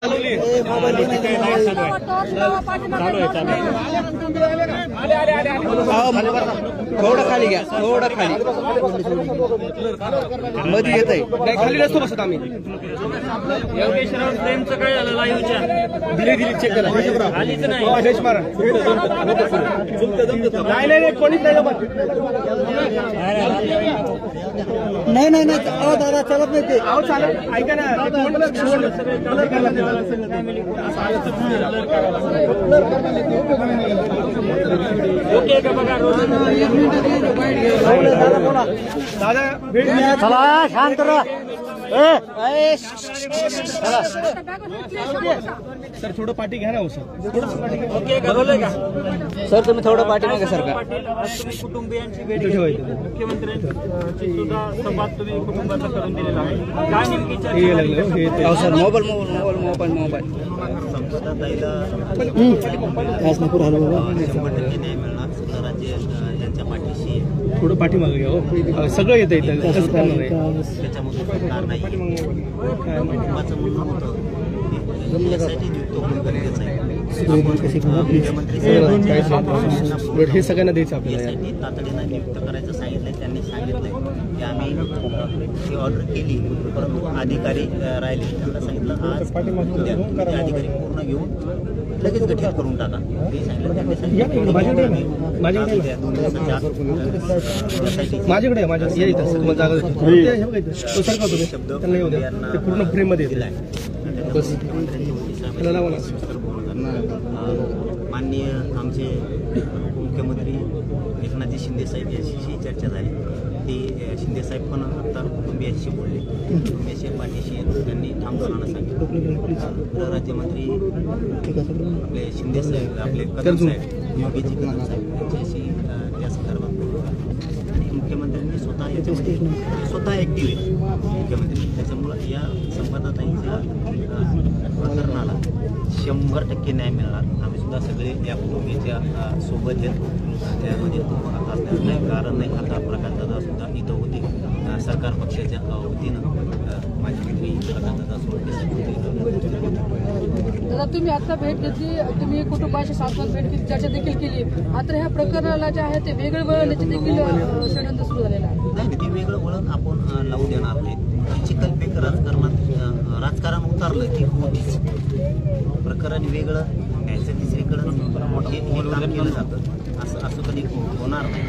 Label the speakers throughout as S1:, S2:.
S1: थोडं खाली घ्या, थोडं खाली मध्ये येत आहे. नाही खाली नसतो बसत आम्ही.
S2: योगेश्वर प्रेमचं काय झालं लाईव्हच्या?
S1: दिली चेक करा.
S2: आलीच नाही.
S1: नाही कोणीच नाही. नाही दादा चालत नाही ते. चालत ऐका ना.
S2: ओके का बघा
S1: दादा
S3: चला शांत रहा.
S1: सर थोडं पाठी घ्या ना हो सर.
S2: ओके का बोलले का
S3: सर तुम्ही थोडं पाठीमागे सरका.
S2: तुम्ही कुटुंबियांची भेट घेतली. मुख्यमंत्र्यांची सुद्धा संवाद तुम्ही कुटुंबाचा करून दिलेला आहे. काय नेमकी चर्चा?
S3: सर मोबाईल
S4: त्यांच्या पाठीशी
S1: थोडं पाठीमागे घ्या हो. सगळं येतं इथं.
S4: त्याच्यामध्ये सरकार नाही. कुटुंबाचं म्हणणं होतं यासाठी नियुक्त होणं गरजेचं आहे.
S1: हे सगळ्यांना द्यायचं आपल्याला.
S4: यासाठी तातडीनं नियुक्त करायचं सांगितलंय. त्यांनी सांगितलंय की आम्ही ही ऑर्डर केली, परंतु अधिकारी राहिले. त्यांना सांगितलं आज उद्या अधिकारी पूर्ण घेऊन लगेच गठीत करून टाका. ते सांगितलं. त्यांनी सांगितलं
S1: माझ्याकडे शब्द पूर्ण फ्रेम मध्ये दिलाय.
S4: माननीय आमचे मुख्यमंत्री एकनाथजी शिंदे साहेब यांच्याशी चर्चा झाली. ती शिंदे साहेब पण आता कुटुंबियांशी बोलले. कुटुंबियांशी पाठीशी त्यांनी ठामपणानं सांगितलं. राज्यमंत्री आपले शिंदे साहेब, आपले कदम साहेब, योगीजी कदम साहेब यांच्याशी त्या संदर्भात बोललो. आणि मुख्यमंत्र्यांनी स्वतः याच्यामध्ये स्वतः ॲक्टिव्ह आहे मुख्यमंत्री. त्याच्यामुळं या संपादताईच्या प्रकरणाला 100% न्याय मिळणार. आम्ही सुद्धा सगळे या कुटुंबियाच्या सोबत आहेत. त्यामध्ये असण्याचं काही कारण नाही. आता प्रकाशदादा सुद्धा इथं होते. सरकार पक्षाच्या वतीनं माजी मंत्री प्रकाशदादा सोडते.
S5: दादा तुम्ही आता भेट घेतली, तुम्ही कुटुंबाशी सातवात भेट घेतली, चर्चा देखील केली. मात्र ह्या प्रकरणाला जे आहे ते वेगळं वळण्याचे देखील षडयंत्र सुरू झालेलं आहे.
S4: नाही ते वेगळं वळण आपण लावू देणार नाही. चिखलपेक राजकारण उतारलं की होतीच. प्रकरण वेगळं न्यायचं तिसरीकडं हे काम केलं जातं. असं कधी होणार नाही.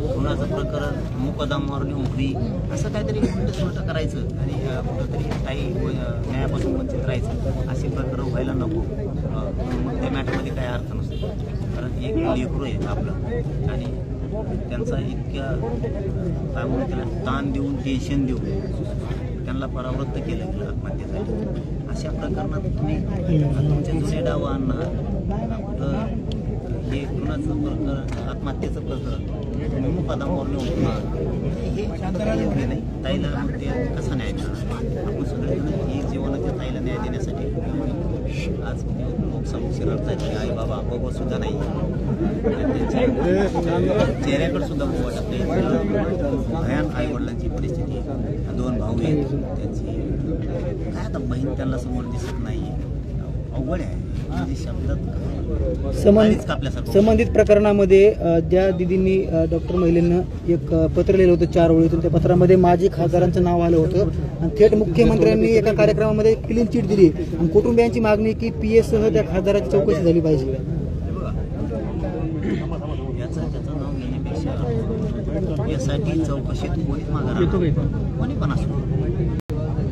S4: कोणाचं प्रकरण मुकदमावर नेऊन फ्री असं काहीतरी उलटं करायचं आणि कुठंतरी काही न्यायापासून वंचित राहायचं. असे प्रकरण व्हायला नको. मग त्या मॅटरमध्ये काय अर्थ नसतो. कारण एक लेकरू आहे आपलं आणि त्यांचा इतक्या काय म्हणून त्याला ताण देऊन टेन्शन देऊन त्यांना परावृत्त केलं गेलं आत्महत्येसाठी. अशा प्रकरणात तुम्ही तुमच्या जुने डाव आणणार. कुठं हे कुणाचं प्रकरण आत्महत्येचं प्रकरण तुम्ही मुकदमावर नेऊन हे योग्य नाही. ताईला ते कसा न्याय मिळणार? आपण सगळेजण ही जीवनाच्या ताईला न्याय देण्यासाठी आज लोकसमोर रडतात की आई बाबा बाबा सुद्धा नाही. चेहऱ्याकडे सुद्धा वाटत नाही. भयान आई वडिलांची परिस्थिती. 2 भाऊ आहेत त्यांची. काय आता बहीण त्यांना समोर दिसत नाही. अवघड आहे.
S3: संबंधित प्रकरणामध्ये ज्या दिदींनी डॉक्टर महिलेंना एक पत्र लिहिलं होतं 4 ओळीतून, त्या पत्रामध्ये माजी खासदारांचं नाव आलं होतं आणि थेट मुख्यमंत्र्यांनी एका कार्यक्रमामध्ये क्लीन चिट दिली आणि कुटुंबियांची मागणी की PA सह त्या खासदाराची चौकशी झाली पाहिजे.
S4: त्याचं नाव घेण्यापेक्षा यासाठी चौकशीत कोणीच मागणार कोणी पण असो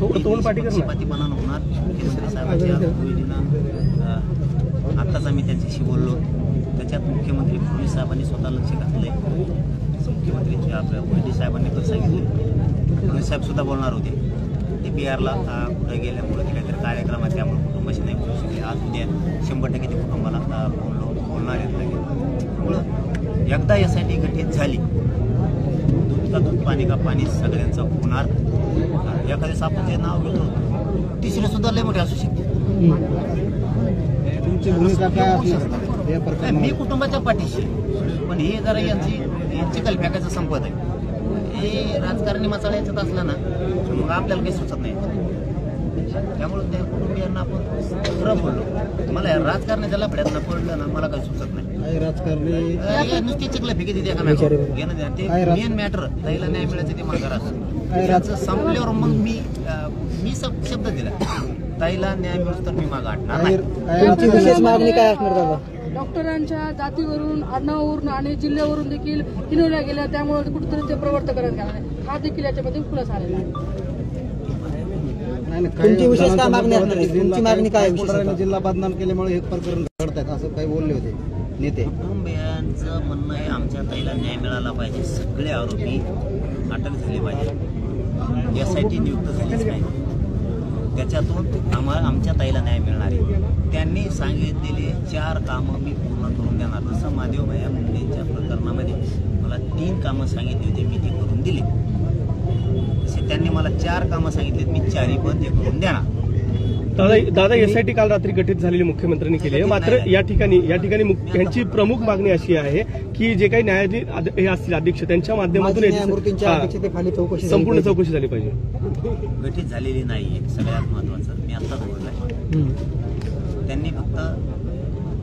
S4: पक्षपातीपणानं होणार. मुख्यमंत्री साहेबांच्या भूमिकेनं आत्ताच आम्ही त्यांच्याशी बोललो. त्याच्यात मुख्यमंत्री फडणवीस साहेबांनी स्वतः लक्ष घातलंय. मुख्यमंत्रीचे आपल्या मोदी साहेबांनी पण सांगितलं. फडणवीस साहेब सुद्धा बोलणार होते. ते PR-ला कुठे गेल्यामुळे ते काहीतरी कार्यक्रम आहे त्यामुळे कुटुंबाशी नाही बोलू शकले. आज उद्या 100% ते कुटुंबाला बोलणार आहेत. त्यामुळं एकदा यासाठी गठीत झाली दूध का दूध पाणी का पाणी सगळ्यांचं होणार. एखाद्या आपण जे नाव घेतो तिसरी सुद्धा लय मोठी असू शकते. मी कुटुंबाच्या पाठीशी पण हे जरा यांची कल्प्याकाचं संपत आहे. हे राजकारणी मसाला याच्यात असला ना मग आपल्याला काही सुचत नाही. त्यामुळे त्या कुटुंबियांना खरं बोललो. मला राजकारणाच्या लफड्यात पडलं ना, मला काही सुचत नाही.
S3: राजकारणी
S4: नुसती चिखलं फेकी देते का नाही ते मेन मॅटर ताईला न्याय मिळायचं ते माझा राजकारण संपल्यावर मग मी शब्द दिला ताईला न्याय मिळतो तर मी मागं हटणार नाही.
S3: तुमची विशेष मागणी काय असणार दादा?
S5: डॉक्टरांच्या जातीवरून, आडनावावरून आणि जिल्ह्यावरून देखील हिनवल्या गेल्या, त्यामुळे कुठेतरी ते प्रवर्तन करण्यात गेला नाही. हा देखील याच्यामध्ये खुलासा आलेला आहे.
S3: तुमची विशेष काय मागणी असणार आहे? तुमची मागणी काय आहे?
S1: जिल्हा बदनाम केल्यामुळे एक प्रकरण घडतात असं काही बोलले होते नेते.
S4: कुटुंबियांचं म्हणणं आहे आमच्या ताईला न्याय मिळाला पाहिजे, सगळे आरोपी अटक झाले पाहिजे, SIT नियुक्त झालीच नाही, त्याच्यातून आमच्या ताईला न्याय मिळणार आहे. त्यांनी सांगितलेले 4 कामं मी पूर्ण करून देणार. जसं महादेव भैया मुंडेंच्या प्रकरणामध्ये मला 3 कामं सांगितली होती, मी ती करून दिली. तसे त्यांनी मला 4 कामं सांगितली, मी 4ही पण ते करून देणार.
S6: दादा SIT काल रात्री गठीत झालेली मुख्यमंत्र्यांनी केली आहे. मात्र या ठिकाणी यांची प्रमुख मागणी अशी आहे की जे काही न्यायाधीश हे असतील अध्यक्ष त्यांच्या माध्यमातून संपूर्ण चौकशी झाली पाहिजे.
S4: गठीत झालेली नाहीये सगळ्यात महत्वाचं, मी आत्ताच बोललोय. त्यांनी फक्त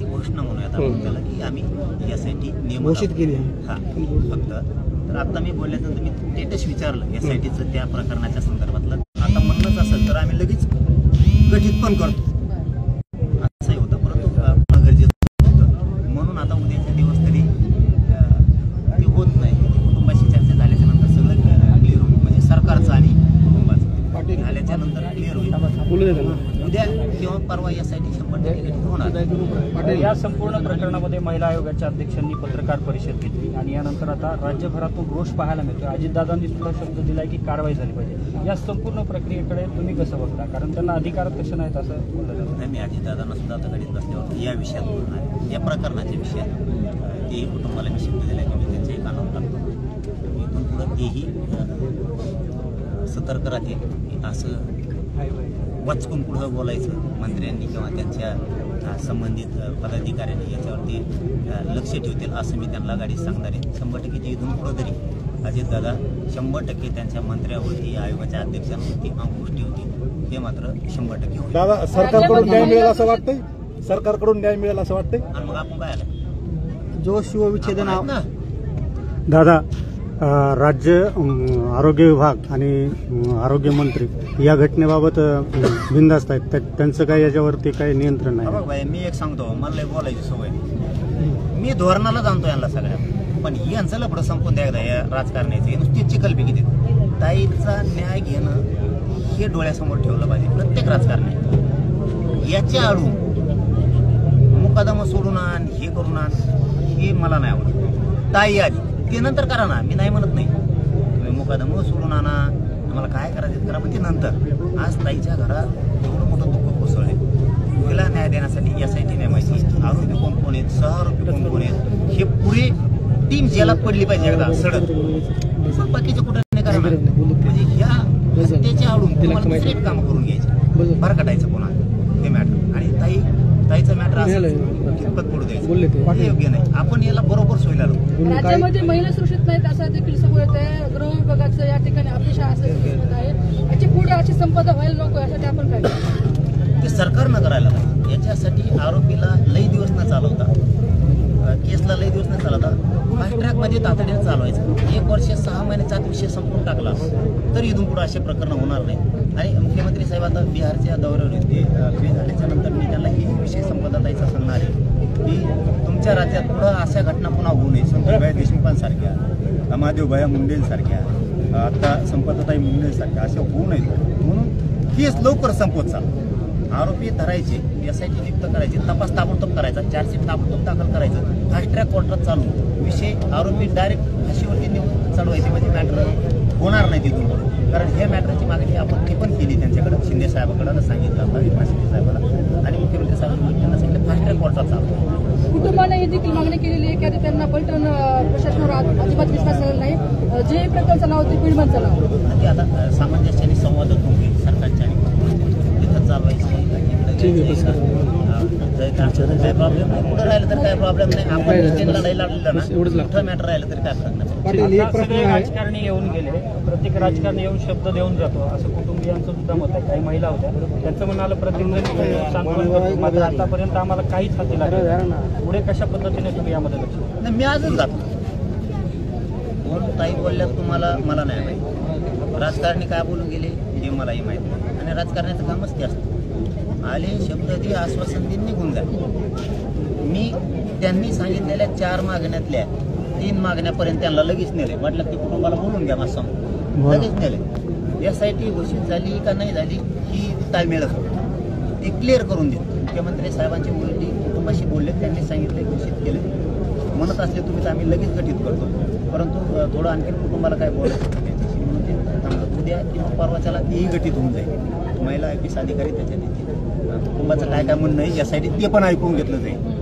S4: ती घोषणा म्हणूयात आपण त्याला की आम्ही SIT नियम
S3: घोषित केली.
S4: हा फक्त. तर आता मी बोलल्यानंतर मी स्टेटस विचारलं SITचं त्या प्रकरणाच्या संदर्भातलं. आता म्हणणंच असेल तर आम्ही लगेच गठीत पण करतो असंही होतं, परंतु गरजेचं होतं म्हणून आता उद्याच्या दिवस तरी ते होत नाही. कुटुंबाशी चर्चा झाल्याच्या नंतर सगळं क्लिअर होईल, म्हणजे सरकारचं आणि कुटुंबाचं झाल्याच्या नंतर क्लिअर होईल. उद्या किंवा परवा SIT 100% गठीत होणार.
S2: या संपूर्ण प्रकरणामध्ये महिला आयोगाच्या अध्यक्षांनी पत्रकार परिषद घेतली आणि यानंतर आता राज्यभरातून रोष पाहायला मिळतो. अजितदादांनी सुद्धा शब्द दिला की कारवाई झाली पाहिजे. या संपूर्ण प्रक्रियेकडे तुम्ही कसं बघता? कारण त्यांना अधिकार तसे नाहीत असं बोललं जातं.
S4: मी अजितदादांना सुद्धा आता घडीत बसल्यावर या विषयात बोलणार आहे, या प्रकरणाच्या विषयात. तेही कुटुंबाला मी शब्द दिला की मी त्यांच्याही कानावर टाकतो. इथून पुढं तेही सतर्क राहतील. असं वाचकून पुढं बोलायचं मंत्र्यांनी किंवा त्यांच्या संबंधित पदाधिकाऱ्यांनी याच्यावरती लक्ष ठेवतील असं मी त्यांना गाडीत सांगणार आहे. 100% ते इथून पुढं तरी अजितदादा 100% त्यांच्या मंत्र्यावरती, आयोगाच्या अध्यक्षांवरती अंकुश ठेवतील, हे मात्र 100% होईल.
S1: दादा सरकारकडून न्याय मिळेल असं वाटतंय? सरकारकडून न्याय मिळेल असं वाटतंय?
S4: आणि मग आपण काय आलं
S3: जो शिवविच्छेदन
S4: ना
S7: दादा, राज्य आरोग्य विभाग आणि आरोग्य मंत्री या घटनेबाबत बिनधास्त आहेत, त्यांचं काय याच्यावरती काही नियंत्रण नाही?
S4: बघ भाई, मी एक सांगतो, मला बोलायची सवय, मी धोरणाला जाणतो यांना सगळ्या, पण यांचं लफडं संपून द्या एकदा या राजकारणाचं. नुसती चिखलफेकी देते. ताईचा न्याय घेणं हे डोळ्यासमोर ठेवलं पाहिजे प्रत्येक राजकारणी. याच्या आडून मुकादमा सोडून आण, हे करून आण, हे मला नाही आवडत. ताई आली ते नंतर करा ना, मी नाही म्हणत नाही. तुम्ही मुकादमा सोडून आणा, तुम्हाला काय करायचं करा, पण ते नंतर. आज ताईच्या घरात एवढं मोठं दुःख कोसळले, तिला न्याय देण्यासाठी SIT नेमायची. आरोपी कोण कोण आहेत, सहआरोपी कोण कोण आहेत, हे पुरे टीम जेलात पडली पाहिजे एकदा सडक. मग बाकीचे कुठं नाही करणार. म्हणजे ह्या हत्येच्या आडून तुम्हाला दुसरे काम करून घ्यायचे, भरकटायचं पुन्हा हे मॅटर. आणि ताईचं मॅटर असं कितपत पडू द्यायचं हे योग्य नाही. आपण याला बरोबर सोयीला लावू.
S5: राज्यामध्ये महिला सुरक्षित नाहीत असं देखील समोर येत आहे. गृह विभागाचं या ठिकाणी अपेक्षा असं आहे, याची पुढे अशी संपदा व्हायला नको यासाठी आपण काय
S4: ते सरकारनं करायला पाहिजे. याच्यासाठी आरोपीला लई दिवस न चालवता, केसला लई दिवस न चालवता फास्ट ट्रॅकमध्ये तातडीने चालवायचं. 1 वर्ष 6 महिन्याचा विषय संपून टाकला तर इथून पुढे असे प्रकरण होणार नाही. आणि मुख्यमंत्री साहेब आता बिहारच्या दौऱ्यावर येते, ते झाल्याच्या नंतर मी त्यांना ही विषय संपदाताईचा सांगणार आहे की तुमच्या राज्यात पुढं अशा घटना पुन्हा होऊ नये. संतोषभाई देशमुखांसारख्या, महादेवभाई मुंडेंसारख्या, आता संपदाताई मुंडेंसारख्या अशा होऊ नये म्हणून केस लवकर संपवत चाल. आरोपी धरायचे, SIT नियुक्त करायचे, तपास ताबडतोब करायचा, चार्जशीट ताबडतोब दाखल करायचं, फास्ट ट्रॅक कोर्टात चालू विषय आरोपी डायरेक्ट फाशीवरती नेऊन चढवायचे. म्हणजे मॅटर होणार नाही तिथून पुढे. कारण हे मॅटरची मागणी आपण ती पण केली त्यांच्याकडे, शिंदे साहेबांकडे सांगितलं होतं, एकनाथ शिंदे साहेबांना, आणि मुख्यमंत्री साहेबांनी त्यांना सांगितलं फास्ट ट्रॅक कोर्टात चालू.
S5: कुटुंबाने ही देखील मागणी केलेली आहे की आता त्यांना पलटण प्रशासनावर अजिबात विश्वास नाही, जे प्रकल्पचं नाव ते पिढीमांचं नाव ते
S4: आता सामंजस्याने संवाद होतो सरकारच्या आणि तिथं चालवायचं. काय प्रॉब्लेम नाही, पुढे राहिलं तर काय प्रॉब्लेम नाही. आपण लढाई लढलेलं ना, मोठं मॅटर राहिलं तरी काय फरक नाही.
S3: पाटील, एक
S2: आता
S3: प्रश्न
S2: सगळे
S3: आहे.
S2: राजकारणी येऊन गेले, प्रत्येक राजकारणी येऊन शब्द देऊन जातो असं कुटुंबियांचं सुद्धा मत आहे. काही महिला होत्या, त्यांचं म्हणणं आलं प्रत्येक जण सांत्वन करतो, मात्र आतापर्यंत आम्हाला काहीच हाती लागलं नाही. पुढे कशा पद्धतीने तुम्ही यामध्ये लक्ष द्या?
S4: नाही, मी आजच जातो. ताई बोलल्यात तुम्हाला, मला नाही माहिती. राजकारणी काय बोलून गेले हे मलाही माहित नाही, आणि राजकारण्याचं कामच ते असतं. आले, शब्द दे, आश्वासन दे, निघून जा. मी त्यांनी सांगितलेल्या 4 मागण्यातल्या 3 मागण्यापर्यंत त्यांना लगेच नेले. वाटलं की कुटुंबाला बोलून घ्या माझं समोर, लगेच नेले. SIT घोषित झाली का नाही झाली ही ताळमेळच होती, ते क्लिअर करून दिलं. मुख्यमंत्री साहेबांची उलटी कुटुंबाशी बोलले, त्यांनी सांगितले, घोषित केलं. म्हणत असले तुम्ही तर आम्ही लगेच गठीत करतो, परंतु थोडं आणखी कुटुंबाला काय बोलायचं त्याच्याशी म्हणून ते थांबलं. उद्या किंवा परवाच्याला तेही गठीत होऊन जाईल. महिला IPS अधिकारी त्याच्यात येतील. कुटुंबाचं काय काय म्हणणं आहे SIT ते पण ऐकून घेतलं जाईल.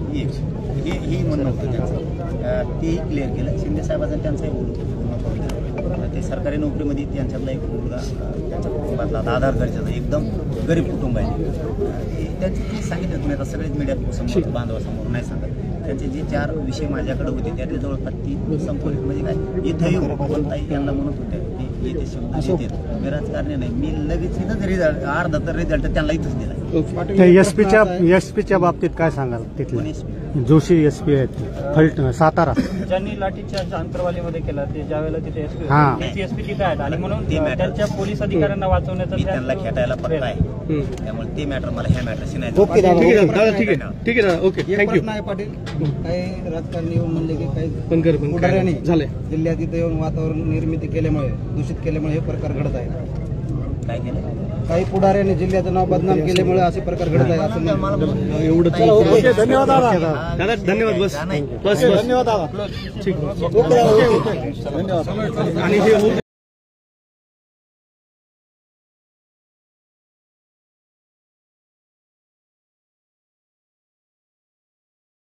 S4: हे म्हणणं होतं त्यांचं, तेही क्लिअर केलं. शिंदे साहेबांचं त्यांचंही बोलून ते सरकारी नोकरीमध्ये त्यांच्यातला एक मुलगा, त्यांच्या कुटुंबातला आधार दर्जाचा एकदम गरीब कुटुंब आहे. त्यांचे ते सांगितलं तुम्ही आता सगळेच मीडिया बांधवासमोर नाही सांगत. त्यांचे जे 4 विषय माझ्याकडे होते त्यातले जवळपास 3 संपवले. म्हणजे काय, इथं येऊ कोणताही यांना म्हणत होते की येते शब्द येते. मी राजकारणी नाही, मी लगेच इथंच रिझल्ट, अर्धा तर रिझल्ट त्यांना इथंच दिला.
S7: एसपीच्या बाबतीत काय सांगाल?
S4: कोण
S7: तिथले
S4: SP?
S7: जोशी SP आहेत सातारा.
S2: ज्यांनी लाठीचार्ज आंतरवालीमध्ये केला ते ज्यावेळेला तिथे एसपी
S7: हा.
S2: त्याची एसपी तिथे आहेत आणि म्हणून
S4: ते matter.
S2: त्यांच्या पोलीस अधिकाऱ्यांना वाचवण्याचा
S4: मी त्यांना खेटायला पक्का आहे, त्यामुळे ते मॅटर मला ह्या मॅटरशी नाही.
S3: ओके दादा.
S6: ठीक आहे दादा, ठीक आहे, ठीक आहे दादा, ओके,
S3: एक
S6: थँक्यू.
S3: प्रश्न आहे पाटील. काही राजकारणी येऊन म्हणले की काही
S6: पण
S3: पुढाऱ्यांनी
S6: झालंय.
S3: जिल्ह्यात इथं येऊन वातावरण निर्मिती केल्यामुळे, दूषित केल्यामुळे हे प्रकार घडत आहे.
S4: काय केलं
S3: काही पुढाऱ्यांनी जिल्ह्याचं नाव बदनाम केल्यामुळे असे प्रकार घडत आहे असं म्हणलं.
S6: एवढं
S3: चला, ओके. धन्यवाद दादा.
S6: दादा धन्यवाद. बस
S4: नाही.
S6: बस
S3: धन्यवाद दादा.
S6: ठीक.
S3: ओके दादा, ओके. धन्यवाद.
S6: आणि हे